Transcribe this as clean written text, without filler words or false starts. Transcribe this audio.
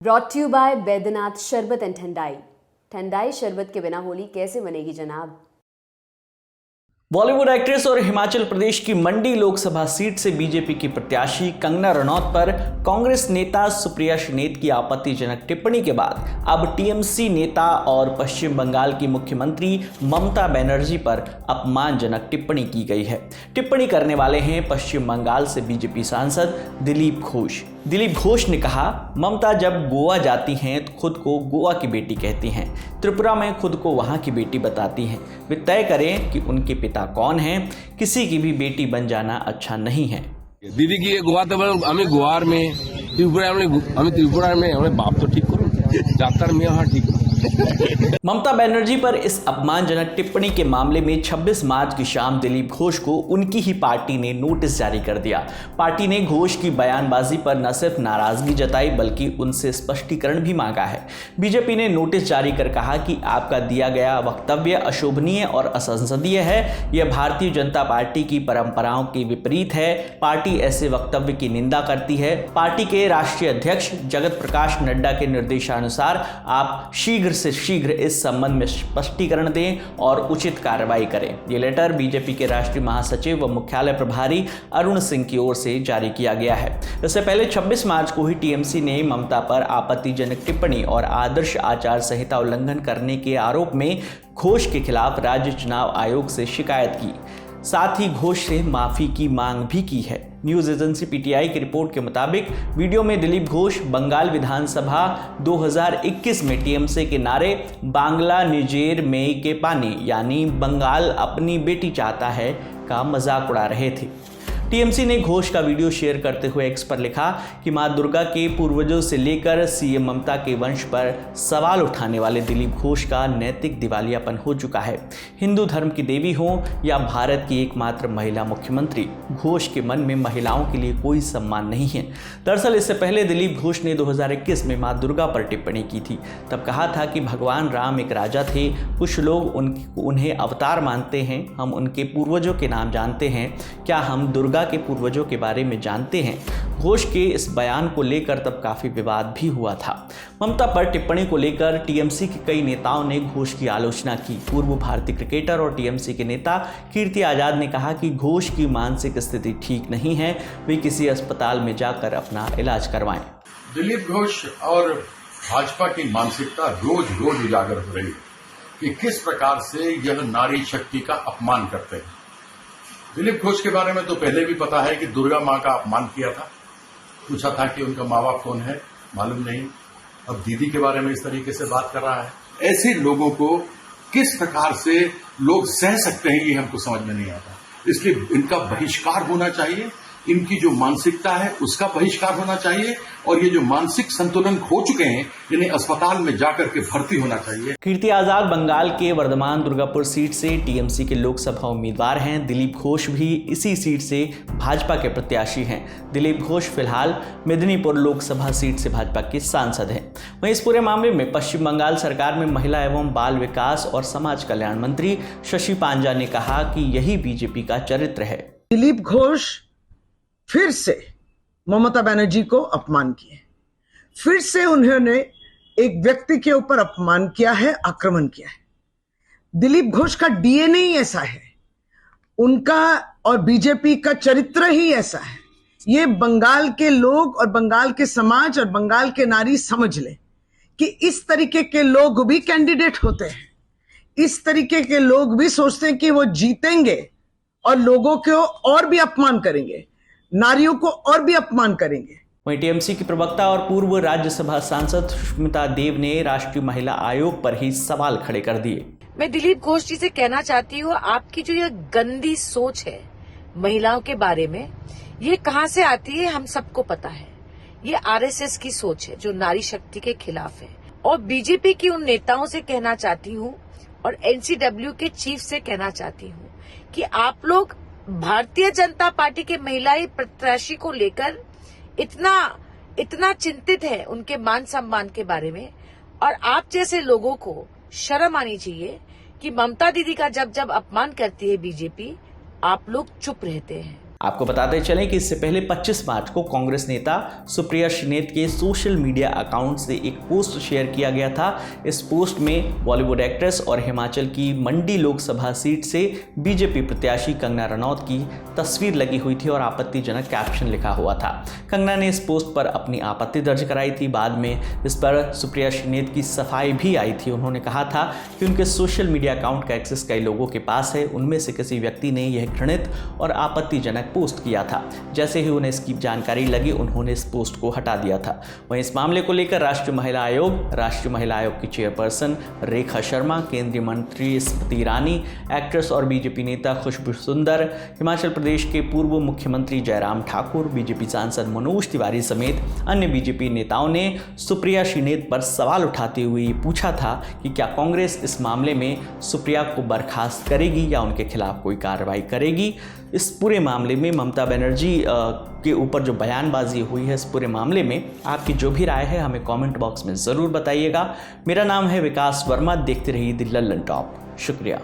Brought you bye Baidyanath शरबत and ठंडाई। ठंडाई शरबत के बिना होली कैसे मनेगी जनाब। बॉलीवुड एक्ट्रेस और हिमाचल प्रदेश की मंडी लोकसभा सीट से बीजेपी की प्रत्याशी कंगना रनौत पर कांग्रेस नेता सुप्रिया श्रीनेत की आपत्तिजनक टिप्पणी के बाद अब टीएमसी नेता और पश्चिम बंगाल की मुख्यमंत्री ममता बनर्जी पर अपमानजनक टिप्पणी की गई है। टिप्पणी करने वाले हैं पश्चिम बंगाल से बीजेपी सांसद दिलीप घोष। दिलीप घोष ने कहा, ममता जब गोवा जाती हैं तो खुद को गोवा की बेटी कहती हैं, त्रिपुरा में खुद को वहां की बेटी बताती हैं। वे तय करें कि उनके पिता कौन हैं। किसी की भी बेटी बन जाना अच्छा नहीं है। दीदी की गोवाते हमें गोवार में त्रिपुरा में हमें बाप तो ठीक करो, जातर में हाँ ठीक करो। ममता बनर्जी पर इस अपमानजनक टिप्पणी के मामले में 26 मार्च की शाम दिलीप घोष को उनकी ही पार्टी ने नोटिस जारी कर दिया। पार्टी ने घोष की बयानबाजी पर न सिर्फ नाराजगी जताई बल्कि उनसे स्पष्टीकरण भी मांगा है। बीजेपी ने नोटिस जारी कर कहा कि आपका दिया गया वक्तव्य अशोभनीय और असंसदीय है। यह भारतीय जनता पार्टी की परंपराओं के विपरीत है। पार्टी ऐसे वक्तव्य की निंदा करती है। पार्टी के राष्ट्रीय अध्यक्ष जगत प्रकाश नड्डा के निर्देशानुसार आप शीघ्र से शीघ्र इस संबंध में स्पष्टीकरण दें और उचित कार्रवाई करें। ये लेटर बीजेपी के राष्ट्रीय महासचिव व मुख्यालय प्रभारी अरुण सिंह की ओर से जारी किया गया है। इससे पहले 26 मार्च को ही टीएमसी ने ममता पर आपत्तिजनक टिप्पणी और आदर्श आचार संहिता उल्लंघन करने के आरोप में घोष के खिलाफ राज्य चुनाव आयोग से शिकायत की। साथ ही घोष से माफी की मांग भी की है। न्यूज़ एजेंसी पीटीआई की रिपोर्ट के मुताबिक वीडियो में दिलीप घोष बंगाल विधानसभा 2021 में टीएमसी के नारे बांग्ला निजेर में के पानी यानी बंगाल अपनी बेटी चाहता है का मजाक उड़ा रहे थे। टीएमसी ने घोष का वीडियो शेयर करते हुए एक्स पर लिखा कि मां दुर्गा के पूर्वजों से लेकर सीएम ममता के वंश पर सवाल उठाने वाले दिलीप घोष का नैतिक दिवालियापन हो चुका है। हिंदू धर्म की देवी हो या भारत की एकमात्र महिला मुख्यमंत्री, घोष के मन में महिलाओं के लिए कोई सम्मान नहीं है। दरअसल इससे पहले दिलीप घोष ने 2021 में मां दुर्गा पर टिप्पणी की थी। तब कहा था कि भगवान राम एक राजा थे, कुछ लोग उन्हें अवतार मानते हैं, हम उनके पूर्वजों के नाम जानते हैं, क्या हम दुर्गा के पूर्वजों के बारे में जानते हैं। घोष के इस बयान को लेकर तब काफी विवाद भी हुआ था। ममता पर टिप्पणी को लेकर टीएमसी के कई नेताओं ने घोष की आलोचना की। पूर्व भारतीय क्रिकेटर और टीएमसी के नेता कीर्ति आजाद ने कहा कि घोष की मानसिक स्थिति ठीक नहीं है, वे किसी अस्पताल में जाकर अपना इलाज करवाएं। दिलीप घोष और भाजपा की मानसिकता रोज रोज उजागर हो रही है कि किस प्रकार से यह नारी शक्ति का अपमान करते हैं। दिलीप घोष के बारे में तो पहले भी पता है कि दुर्गा मां का अपमान किया था, पूछा था कि उनका माँ बाप कौन है, मालूम नहीं। अब दीदी के बारे में इस तरीके से बात कर रहा है। ऐसे लोगों को किस प्रकार से लोग सह सकते हैं ये हमको समझ में नहीं आता। इसलिए इनका बहिष्कार होना चाहिए, इनकी जो मानसिकता है उसका बहिष्कार होना चाहिए और ये जो मानसिक संतुलन खो चुके हैं इन्हें अस्पताल में जाकर के भर्ती होना चाहिए। कीर्ति आजाद बंगाल के वर्धमान दुर्गापुर सीट से टीएमसी के लोकसभा उम्मीदवार हैं। दिलीप घोष भी इसी सीट से भाजपा के प्रत्याशी हैं। दिलीप घोष फिलहाल मेदिनीपुर लोकसभा सीट से भाजपा के सांसद हैं। वहीं इस पूरे मामले में पश्चिम बंगाल सरकार में महिला एवं बाल विकास और समाज कल्याण मंत्री शशि पांजा ने कहा कि यही बीजेपी का चरित्र है। दिलीप घोष फिर से ममता बनर्जी को अपमान किए, फिर से उन्होंने एक व्यक्ति के ऊपर अपमान किया है, आक्रमण किया है। दिलीप घोष का डीएनए ही ऐसा है, उनका और बीजेपी का चरित्र ही ऐसा है। ये बंगाल के लोग और बंगाल के समाज और बंगाल के नारी समझ ले कि इस तरीके के लोग भी कैंडिडेट होते हैं, इस तरीके के लोग भी सोचते हैं कि वो जीतेंगे और लोगों को और भी अपमान करेंगे, नारियों को और भी अपमान करेंगे। वहीं टीएमसी की प्रवक्ता और पूर्व राज्यसभा सांसद सुष्मिता देव ने राष्ट्रीय महिला आयोग पर ही सवाल खड़े कर दिए। मैं दिलीप घोष जी से कहना चाहती हूँ, आपकी जो यह गंदी सोच है महिलाओं के बारे में, ये कहाँ से आती है हम सबको पता है। ये आरएसएस की सोच है जो नारी शक्ति के खिलाफ है। और बीजेपी की उन नेताओं से कहना चाहती हूँ और एनसीडब्ल्यू के चीफ से कहना चाहती हूँ कि आप लोग भारतीय जनता पार्टी के महिला प्रत्याशी को लेकर इतना चिंतित है उनके मान सम्मान के बारे में, और आप जैसे लोगों को शर्म आनी चाहिए कि ममता दीदी का जब अपमान करती है बीजेपी, आप लोग चुप रहते हैं। आपको बताते चलें कि इससे पहले 25 मार्च को कांग्रेस नेता सुप्रिया श्रीनेत के सोशल मीडिया अकाउंट से एक पोस्ट शेयर किया गया था। इस पोस्ट में बॉलीवुड एक्ट्रेस और हिमाचल की मंडी लोकसभा सीट से बीजेपी प्रत्याशी कंगना रनौत की तस्वीर लगी हुई थी और आपत्तिजनक कैप्शन लिखा हुआ था। कंगना ने इस पोस्ट पर अपनी आपत्ति दर्ज कराई थी। बाद में इस पर सुप्रिया श्रीनेत की सफाई भी आई थी। उन्होंने कहा था कि उनके सोशल मीडिया अकाउंट का एक्सेस कई लोगों के पास है, उनमें से किसी व्यक्ति ने यह घृणित और आपत्तिजनक पोस्ट किया था। जैसे ही उन्हें इसकी जानकारी लगी उन्होंने इस पोस्ट को हटा दिया था। वहीं इस मामले को लेकर राष्ट्रीय महिला आयोग की चेयरपर्सन रेखा शर्मा, केंद्रीय मंत्री स्मृति ईरानी, एक्ट्रेस और बीजेपी नेता खुशबू सुंदर, हिमाचल प्रदेश के पूर्व मुख्यमंत्री जयराम ठाकुर, बीजेपी सांसद मनोज तिवारी समेत अन्य बीजेपी नेताओं ने सुप्रिया श्रीनेत पर सवाल उठाते हुए पूछा था कि क्या कांग्रेस इस मामले में सुप्रिया को बर्खास्त करेगी या उनके खिलाफ कोई कार्रवाई करेगी। इस पूरे मामले में ममता बनर्जी के ऊपर जो बयानबाजी हुई है, इस पूरे मामले में आपकी जो भी राय है हमें कमेंट बॉक्स में ज़रूर बताइएगा। मेरा नाम है विकास वर्मा, देखते रहिए द लल्लन टॉप। शुक्रिया।